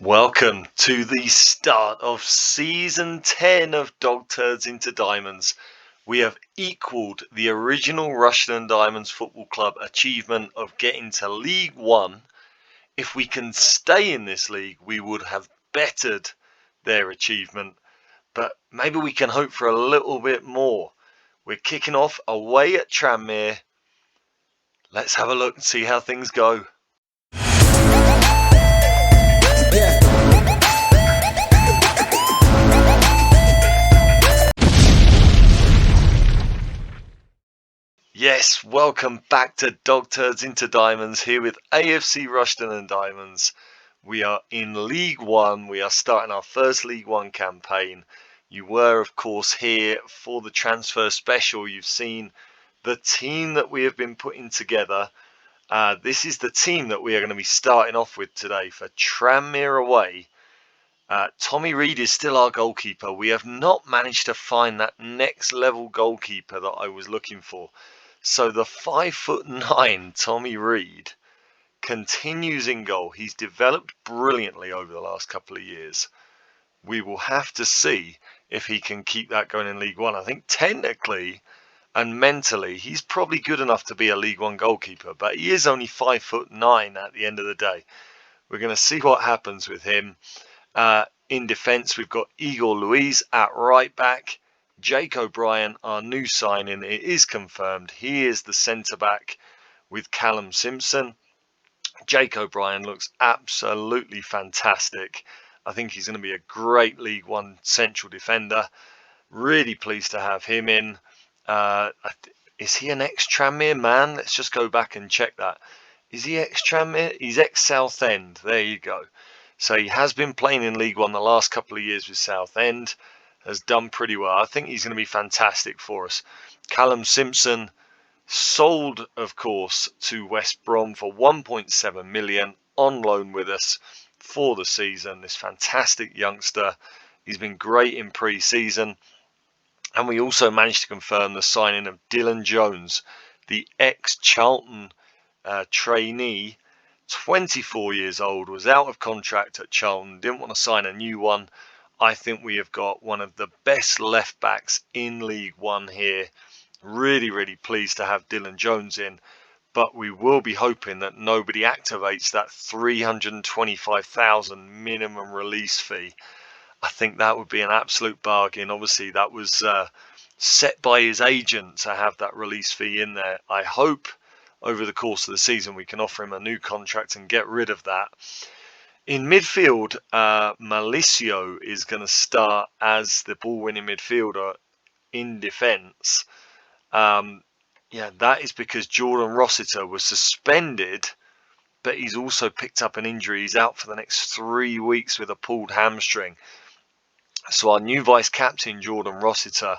Welcome to the start of Season 10 of Dog Turds into Diamonds. We have equalled the original Rushden Diamonds Football Club achievement of getting to League One. If we can stay in this league, we would have bettered their achievement, but maybe we can hope for a little bit more. We're kicking off away at Tranmere. Let's have a look and see how things go. Yes, welcome back to Dog Turds into Diamonds here with AFC Rushden and Diamonds. We are in League One. We are starting our first League One campaign. You were, of course, here for the transfer special. You've seen the team that we have been putting together. This is the team that we are going to be starting off with today for Tranmere away. Tommy Reid is still our goalkeeper. We have not managed to find that next level goalkeeper that I was looking for. So the 5'9" Tommy Reid continues in goal. He's developed brilliantly over the last couple of years. We will have to see if he can keep that going in League One. I think technically and mentally he's probably good enough to be a League One goalkeeper, but he is only 5'9" at the end of the day. We're going to see what happens with him. In defence, we've got Igor Luiz at right back. Jake O'Brien, our new signing, it is confirmed. He is the centre-back with Callum Simpson. Jake O'Brien looks absolutely fantastic. I think he's going to be a great League One central defender. Really pleased to have him in. Is he an ex-Tranmere man? Let's just go back and check that. Is he ex-Tranmere? He's ex-Southend. There you go. So he has been playing in League One the last couple of years with Southend. Has done pretty well. I think he's going to be fantastic for us. Callum Simpson sold, of course, to West Brom for 1.7 million on loan with us for the season. This fantastic youngster. He's been great in pre-season. And we also managed to confirm the signing of Dylan Jones, the ex-Charlton trainee, 24 years old, was out of contract at Charlton, didn't want to sign a new one. I think we have got one of the best left backs in League One here. Really, really pleased to have Dylan Jones in, but we will be hoping that nobody activates that 325,000 minimum release fee. I think that would be an absolute bargain. Obviously, that was set by his agent to have that release fee in there. I hope over the course of the season we can offer him a new contract and get rid of that. In midfield, Malicio is going to start as the ball-winning midfielder in defence. That is because Jordan Rossiter was suspended, but he's also picked up an injury. He's out for the next 3 weeks with a pulled hamstring. So our new vice-captain, Jordan Rossiter,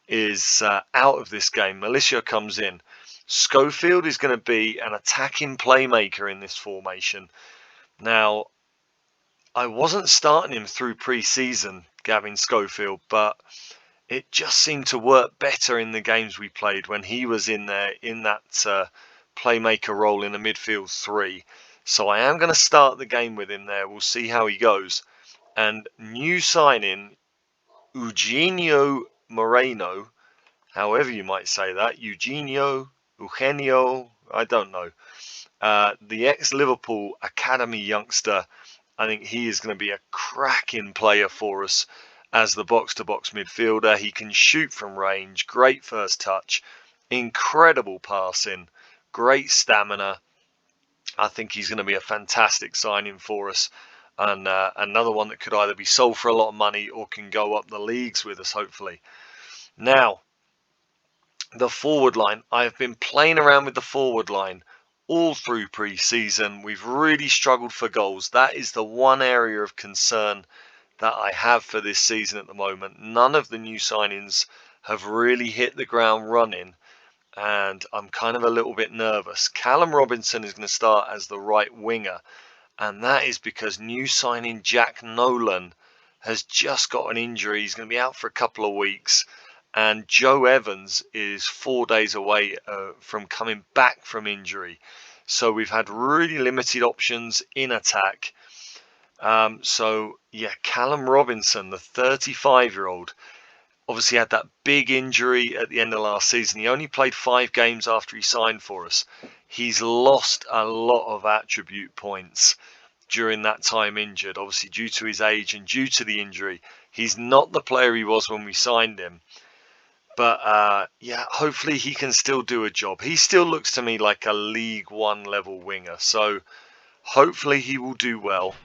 is out of this game. Malicio comes in. Schofield is going to be an attacking playmaker in this formation. Now, I wasn't starting him through pre-season, Gavin Schofield, but it just seemed to work better in the games we played when he was in there in that playmaker role in the midfield three. So I am going to start the game with him there. We'll see how he goes. And new signing, Eugenio Moreno, however you might say that, Eugenio, I don't know. The ex-Liverpool Academy youngster, I think he is going to be a cracking player for us as the box-to-box midfielder. He can shoot from range, great first touch, incredible passing, great stamina. I think he's going to be a fantastic signing for us, and another one that could either be sold for a lot of money or can go up the leagues with us, hopefully. Now, the forward line. I've been playing around with the forward line all through pre-season. We've really struggled for goals. That is the one area of concern that I have for this season at the moment. None of the new signings have really hit the ground running, and I'm kind of a little bit nervous. Callum Robinson is going to start as the right winger, and that is because new signing Jack Nolan has just got an injury. He's going to be out for a couple of weeks. And Joe Evans is 4 days away from coming back from injury. So we've had really limited options in attack. So yeah, Callum Robinson, the 35-year-old, obviously had that big injury at the end of last season. He only played 5 games after he signed for us. He's lost a lot of attribute points during that time injured, obviously due to his age and due to the injury. He's not the player he was when we signed him. But yeah, hopefully he can still do a job. He still looks to me like a League One level winger. So hopefully he will do well.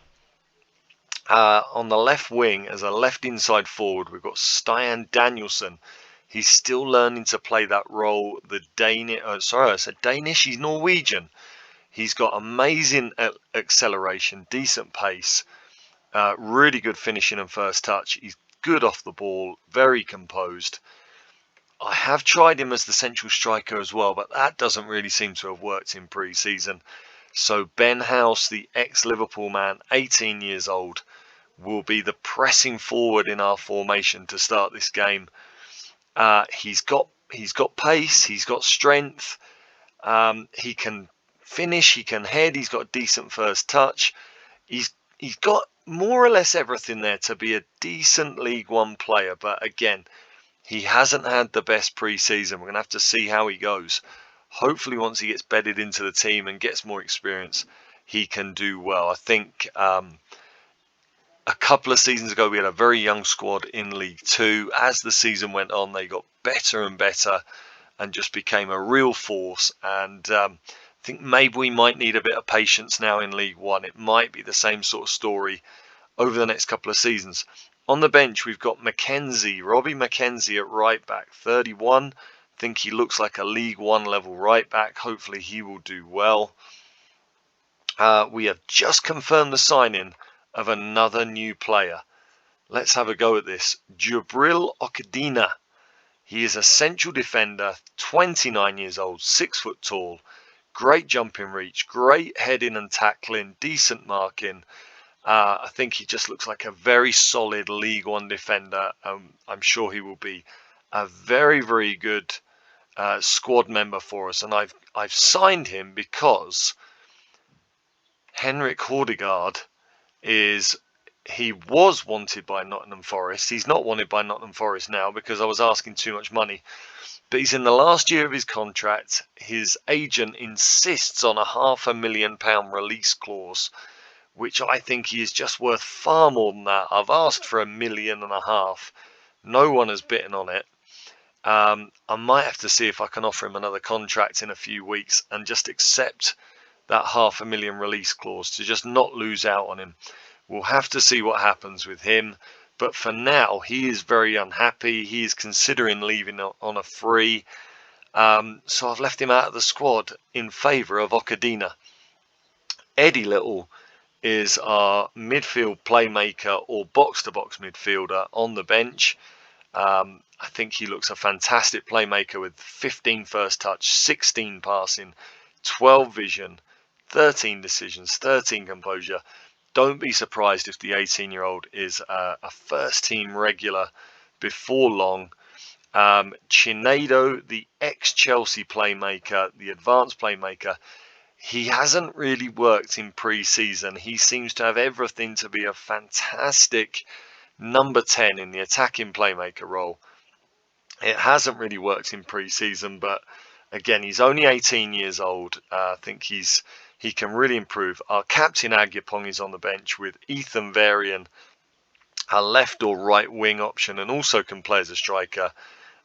On the left wing, as a left inside forward, we've got Stian Danielson. He's still learning to play that role. The Danish, sorry, I said Danish. He's Norwegian. He's got amazing acceleration, decent pace, really good finishing and first touch. He's good off the ball, very composed. I have tried him as the central striker as well, but that doesn't really seem to have worked in pre-season. So Ben House, the ex-Liverpool man, 18 years old, will be the pressing forward in our formation to start this game. He's got pace, he's got strength, he can finish, he can head, he's got a decent first touch. He's got more or less everything there to be a decent League One player, but again, he hasn't had the best pre-season. We're going to have to see how he goes. Hopefully once he gets bedded into the team and gets more experience, he can do well. I think a couple of seasons ago we had a very young squad in League Two. As the season went on, they got better and better and just became a real force. And I think maybe we might need a bit of patience now in League One. It might be the same sort of story over the next couple of seasons. On the bench, we've got Robbie McKenzie at right back, 31. I think he looks like a League One level right back. Hopefully he will do well. We have just confirmed the signing of another new player. Let's have a go at this. Jubril Okadina. He is a central defender, 29 years old, 6 foot tall, great jumping reach, great heading and tackling, decent marking. I think he just looks like a very solid League One defender. I'm sure he will be a very, very good squad member for us. And I've signed him because Henrik Hordegaard he was wanted by Nottingham Forest. He's not wanted by Nottingham Forest now because I was asking too much money. But he's in the last year of his contract. His agent insists on a £500,000 release clause, which I think he is just worth far more than that. I've asked for £1.5 million. No one has bitten on it. I might have to see if I can offer him another contract in a few weeks and just accept that £500,000 release clause to just not lose out on him. We'll have to see what happens with him. But for now, he is very unhappy. He is considering leaving on a free. So I've left him out of the squad in favour of Okadina. Eddie Little is our midfield playmaker or box-to-box midfielder on the bench. I think he looks a fantastic playmaker with 15 first touch, 16 passing, 12 vision, 13 decisions, 13 composure. Don't be surprised if the 18-year-old is a first-team regular before long. Chinedo, the ex-Chelsea playmaker, the advanced playmaker, he hasn't really worked in pre-season. He seems to have everything to be a fantastic number 10 in the attacking playmaker role. It hasn't really worked in pre-season, but again, he's only 18 years old. I think he can really improve. Our captain Agyapong is on the bench with Ethan Varian, a left or right wing option, and also can play as a striker.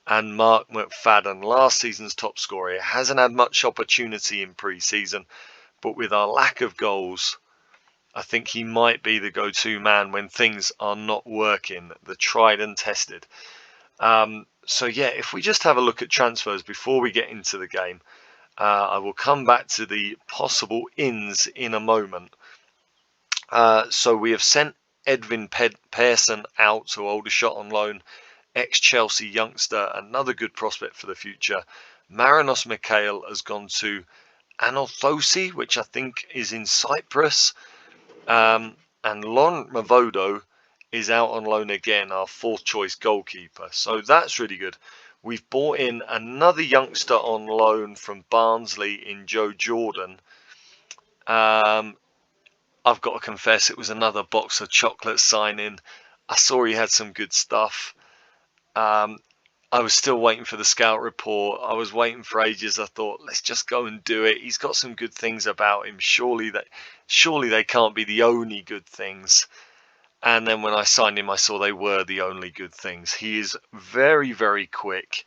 And Mark McFadden, last season's top scorer. He hasn't had much opportunity in pre-season, but with our lack of goals, I think he might be the go-to man when things are not working, the tried and tested. So yeah, if we just have a look at transfers before we get into the game, I will come back to the possible ins in a moment. So we have sent Edvin Persson out to Aldershot on loan, ex-Chelsea youngster, another good prospect for the future. Marinos Mikhail has gone to Anorthosis, which I think is in Cyprus. And Laurent Mavodo is out on loan again, our 4th choice goalkeeper. So that's really good. We've bought in another youngster on loan from Barnsley in Joe Jordan. I've got to confess, it was another box of chocolate signing. I saw he had some good stuff. I was still waiting for the scout report. I was waiting for ages. I thought, let's just go and do it. He's got some good things about him. Surely they can't be the only good things. And then when I signed him, I saw they were the only good things. He is very, very quick.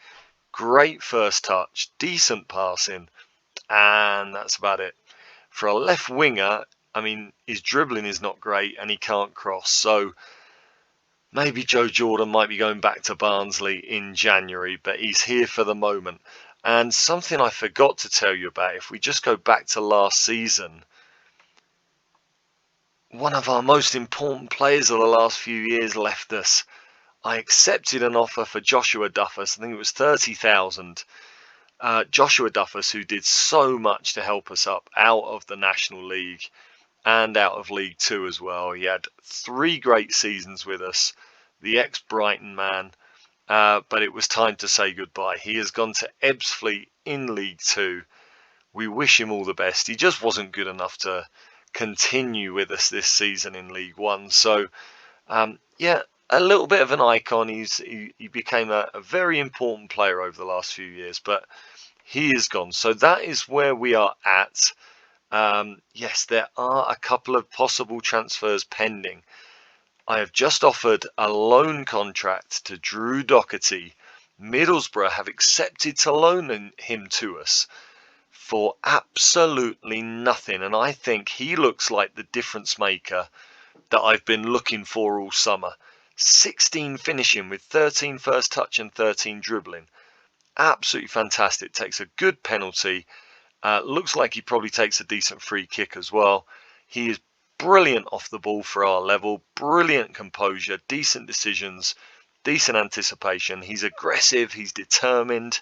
Great first touch, decent passing, and that's about it. For a left winger, I mean, his dribbling is not great and he can't cross. So maybe Joe Jordan might be going back to Barnsley in January, but he's here for the moment. And something I forgot to tell you about, if we just go back to last season, one of our most important players of the last few years left us. I accepted an offer for Joshua Duffus. I think it was 30,000. Joshua Duffus, who did so much to help us up out of the National League and out of League Two as well. He had 3 great seasons with us, the ex-Brighton man, but it was time to say goodbye. He has gone to Ebbsfleet in League Two. We wish him all the best. He just wasn't good enough to continue with us this season in League One. So, yeah, a little bit of an icon. He became a very important player over the last few years, but he is gone. So that is where we are at. Yes, there are a couple of possible transfers pending. I have just offered a loan contract to Drew Doherty. Middlesbrough have accepted to loan him to us for absolutely nothing, and I think he looks like the difference maker that I've been looking for all summer. 16 finishing with 13 first touch and 13 dribbling. Absolutely fantastic. Takes a good penalty. Looks like he probably takes a decent free kick as well. He is brilliant off the ball for our level. Brilliant composure, decent decisions, decent anticipation. He's aggressive. He's determined.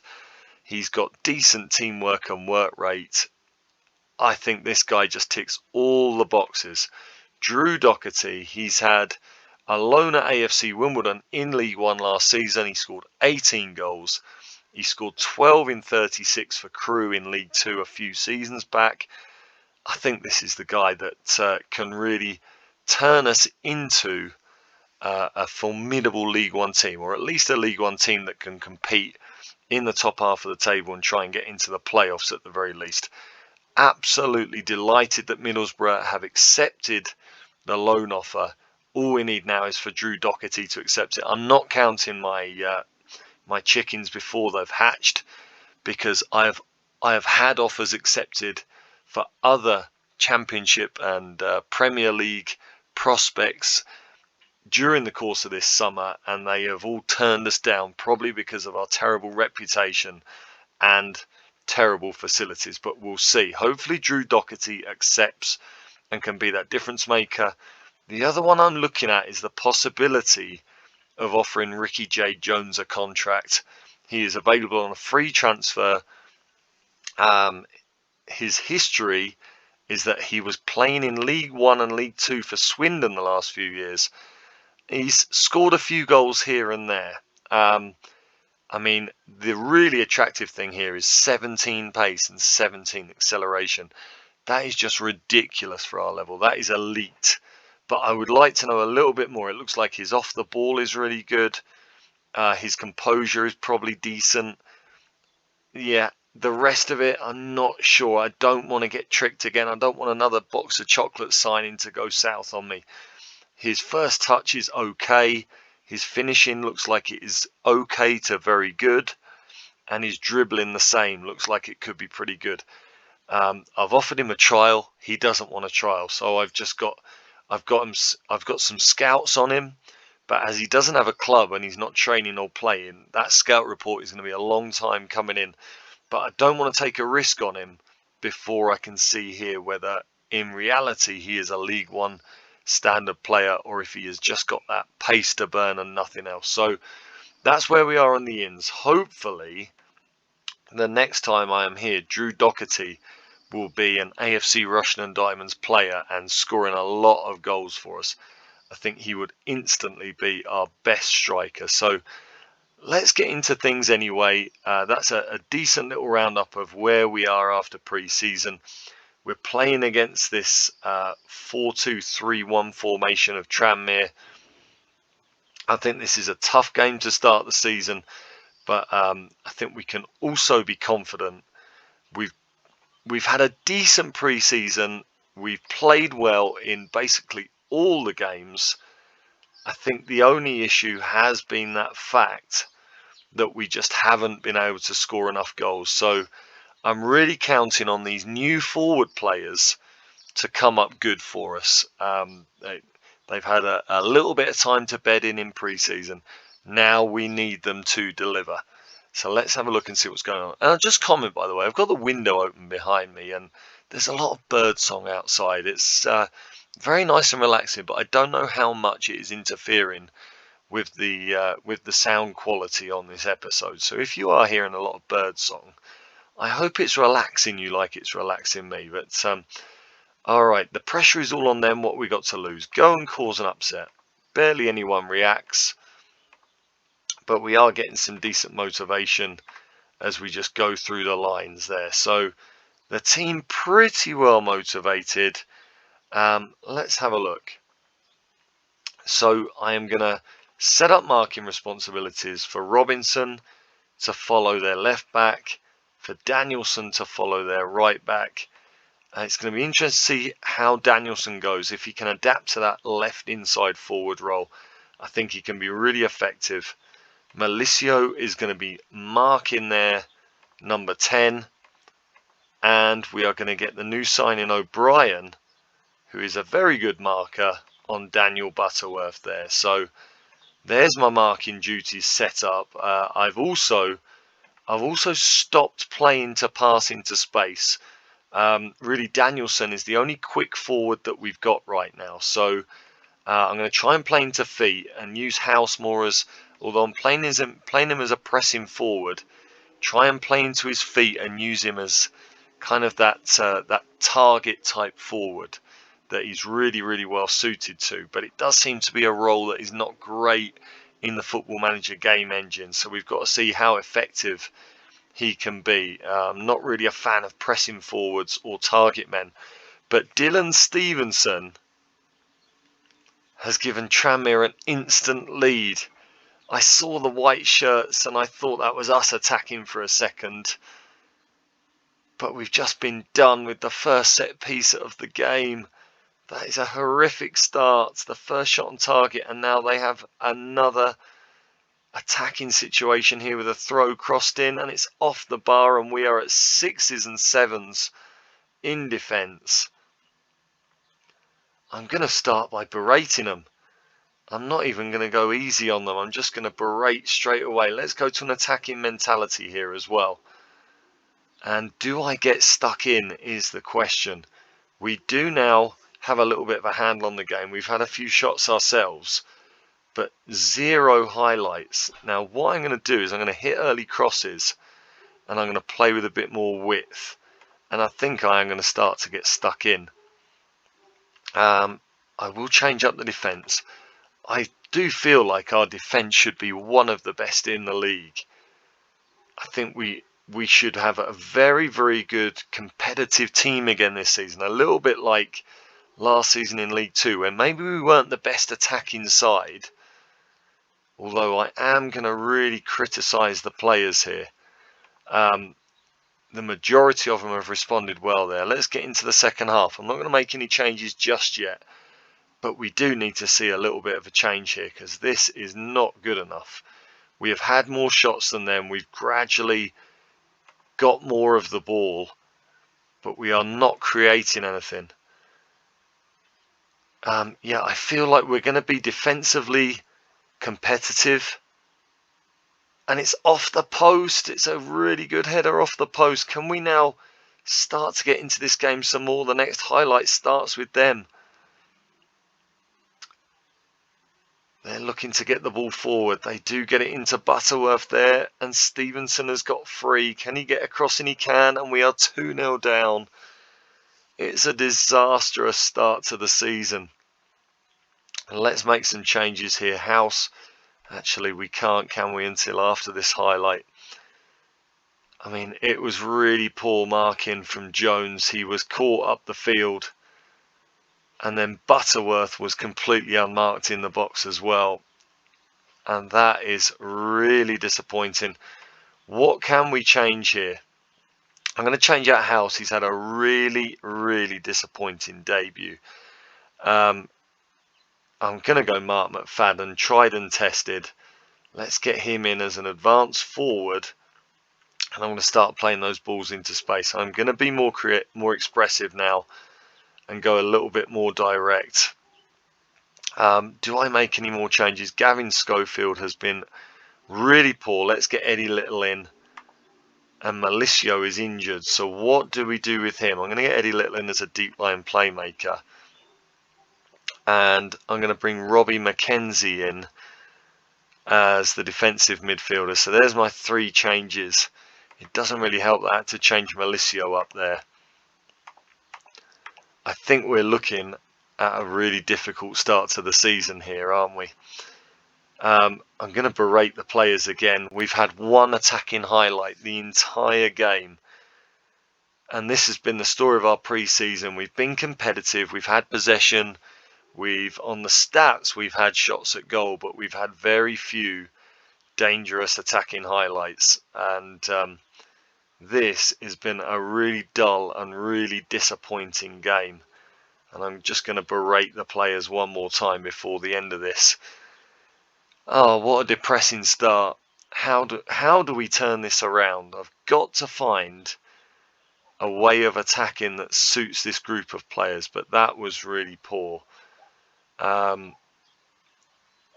He's got decent teamwork and work rate. I think this guy just ticks all the boxes. Drew Doherty, he's had a loan at AFC Wimbledon in League One last season. He scored 18 goals. He scored 12 in 36 for Crewe in League Two a few seasons back. I think this is the guy that can really turn us into a formidable League One team, or at least a League One team that can compete in the top half of the table and try and get into the playoffs at the very least. Absolutely delighted that Middlesbrough have accepted the loan offer. All we need now is for Drew Doherty to accept it. I'm not counting my chickens before they've hatched, because I have had offers accepted for other Championship and Premier League prospects during the course of this summer, and they have all turned us down, probably because of our terrible reputation and terrible facilities. But we'll see. Hopefully Drew Doherty accepts and can be that difference maker. The other one I'm looking at is the possibility of offering Ricky J. Jones a contract. He is available on a free transfer. His history is that he was playing in League One and League Two for Swindon the last few years. He's scored a few goals here and there. I mean, the really attractive thing here is 17 pace and 17 acceleration. That is just ridiculous for our level. That is elite. But I would like to know a little bit more. It looks like his off the ball is really good. His composure is probably decent. Yeah, the rest of it, I'm not sure. I don't want to get tricked again. I don't want another box of chocolate signing to go south on me. His first touch is okay. His finishing looks like it is okay to very good. And his dribbling the same. Looks like it could be pretty good. I've offered him a trial. He doesn't want a trial. So I've got some scouts on him. But as he doesn't have a club and he's not training or playing, that scout report is going to be a long time coming in. But I don't want to take a risk on him before I can see here whether in reality he is a League One standard player or if he has just got that pace to burn and nothing else. So that's where we are on the ins. Hopefully the next time I am here, Drew Doherty will be an AFC Rushden Diamonds player and scoring a lot of goals for us. I think he would instantly be our best striker. So let's get into things anyway. That's a decent little roundup of where we are after pre-season. We're playing against this 4-2-3-1 formation of Tranmere. I think this is a tough game to start the season, but I think we can also be confident. We've had a decent pre-season. We've played well in basically all the games. I think the only issue has been that fact that we just haven't been able to score enough goals. So I'm really counting on these new forward players to come up good for us. They've had a little bit of time to bed in pre-season. Now we need them to deliver. So let's have a look and see what's going on. And I'll just comment, by the way, I've got the window open behind me and there's a lot of bird song outside. It's very nice and relaxing, but I don't know how much it is interfering with the sound quality on this episode. So if you are hearing a lot of bird song, I hope it's relaxing you like it's relaxing me. But all right, the pressure is all on them. What we got to lose? Go and cause an upset. Barely anyone reacts, but we are getting some decent motivation as we just go through the lines there. So the team pretty well motivated. Let's have a look. So I am going to set up marking responsibilities for Robinson to follow their left back, for Danielson to follow their right back. It's going to be interesting to see how Danielson goes. If he can adapt to that left inside forward role, I think he can be really effective. Malicio is going to be marking their number 10. And we are going to get the new signing O'Brien, who is a very good marker, on Daniel Butterworth there. So there's my marking duties set up. I've also stopped playing to pass into space. Really, Danielson is the only quick forward that we've got right now. So I'm going to try and play into feet and use House more as, although I'm playing him as a pressing forward, try and play into his feet and use him as kind of that target type forward that he's really, really well suited to. But it does seem to be a role that is not great in the Football Manager game engine. So we've got to see how effective he can be. Not really a fan of pressing forwards or target men. But Dylan Stevenson has given Tranmere an instant lead. I saw the white shirts and I thought that was us attacking for a second. But we've just been done with the first set piece of the game. That is a horrific start. The first shot on target, and now they have another attacking situation here with a throw crossed in, and it's off the bar, and we are at 6s and 7s in defence. I'm going to start by berating them. I'm not even going to go easy on them. I'm just going to berate straight away. Let's go to an attacking mentality here as well. And do I get stuck in is the question. We do now have a little bit of a handle on the game. We've had a few shots ourselves, but 0 highlights. Now what I'm going to do is I'm going to hit early crosses and I'm going to play with a bit more width, and I think I am going to start to get stuck in. I will change up the defence. I do feel like our defence should be one of the best in the league. I think we should have a very, very good competitive team again this season, a little bit like last season in League 2, where maybe we weren't the best attacking side, although I am going to really criticise the players here. The majority of them have responded well there. Let's get into the second half. I'm not going to make any changes just yet, but we do need to see a little bit of a change here because this is not good enough. We have had more shots than them. We've gradually got more of the ball, but we are not creating anything. Yeah, I feel like we're going to be defensively competitive, and it's off the post. It's a really good header off the post. Can we now start to get into this game some more? The next highlight starts with them. They're looking to get the ball forward. They do get it into Butterworth there, and Stevenson has got free. Can he get across? And he can, and we are 2-0 down. It's a disastrous start to the season. Let's make some changes here. House, actually we can't, can we, until after this highlight. I mean, it was really poor marking from Jones. He was caught up the field, and then Butterworth was completely unmarked in the box as well. And that is really disappointing. What can we change here? I'm going to change out House. He's had a really, really disappointing debut. I'm going to go Mark McFadden, tried and tested. Let's get him in as an advanced forward. And I'm going to start playing those balls into space. I'm going to be more expressive now and go a little bit more direct. Do I make any more changes? Gavin Schofield has been really poor. Let's get Eddie Little in. And Malicio is injured. So what do we do with him? I'm going to get Eddie Little in as a deep line playmaker. And I'm going to bring Robbie McKenzie in as the defensive midfielder. So there's my 3 changes. It doesn't really help that I had to change Malicio up there. I think we're looking at a really difficult start to the season here, aren't we? I'm going to berate the players again. We've had one attacking highlight the entire game. And this has been the story of our pre-season. We've been competitive. We've had possession. On the stats, we've had shots at goal, but we've had very few dangerous attacking highlights. And this has been a really dull and really disappointing game. And I'm just going to berate the players one more time before the end of this. Oh, what a depressing start. How do we turn this around? I've got to find a way of attacking that suits this group of players, but that was really poor.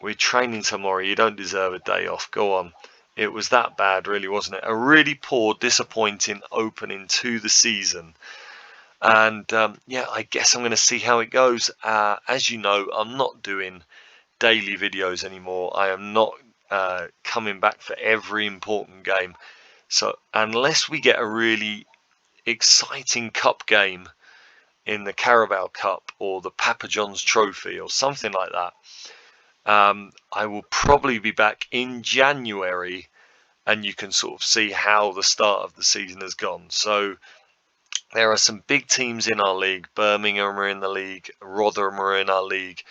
We're training tomorrow. You don't deserve a day off. Go on. It was that bad, really, wasn't it? A really poor, disappointing opening to the season. And yeah, I guess I'm going to see how it goes. As you know, I'm not doing daily videos anymore. I am not coming back for every important game. So unless we get a really exciting cup game in the Carabao Cup or the Papa John's Trophy or something like that, I will probably be back in January, and you can sort of see how the start of the season has gone. So there are some big teams in our league. Birmingham are in the league, Rotherham are in our league,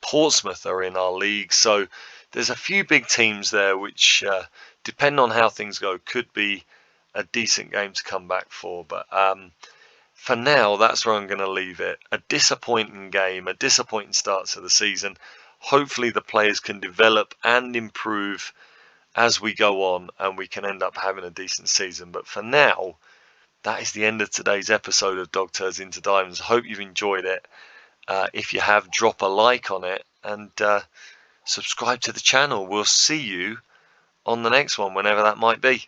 Portsmouth are in our league. So there's a few big teams there which, depending on how things go, could be a decent game to come back for. But for now, that's where I'm going to leave it. A disappointing game, a disappointing start to the season. Hopefully the players can develop and improve as we go on, and we can end up having a decent season. But for now, that is the end of today's episode of Dog Turds into Diamonds. Hope you've enjoyed it. If you have, drop a like on it and subscribe to the channel. We'll see you on the next one, whenever that might be.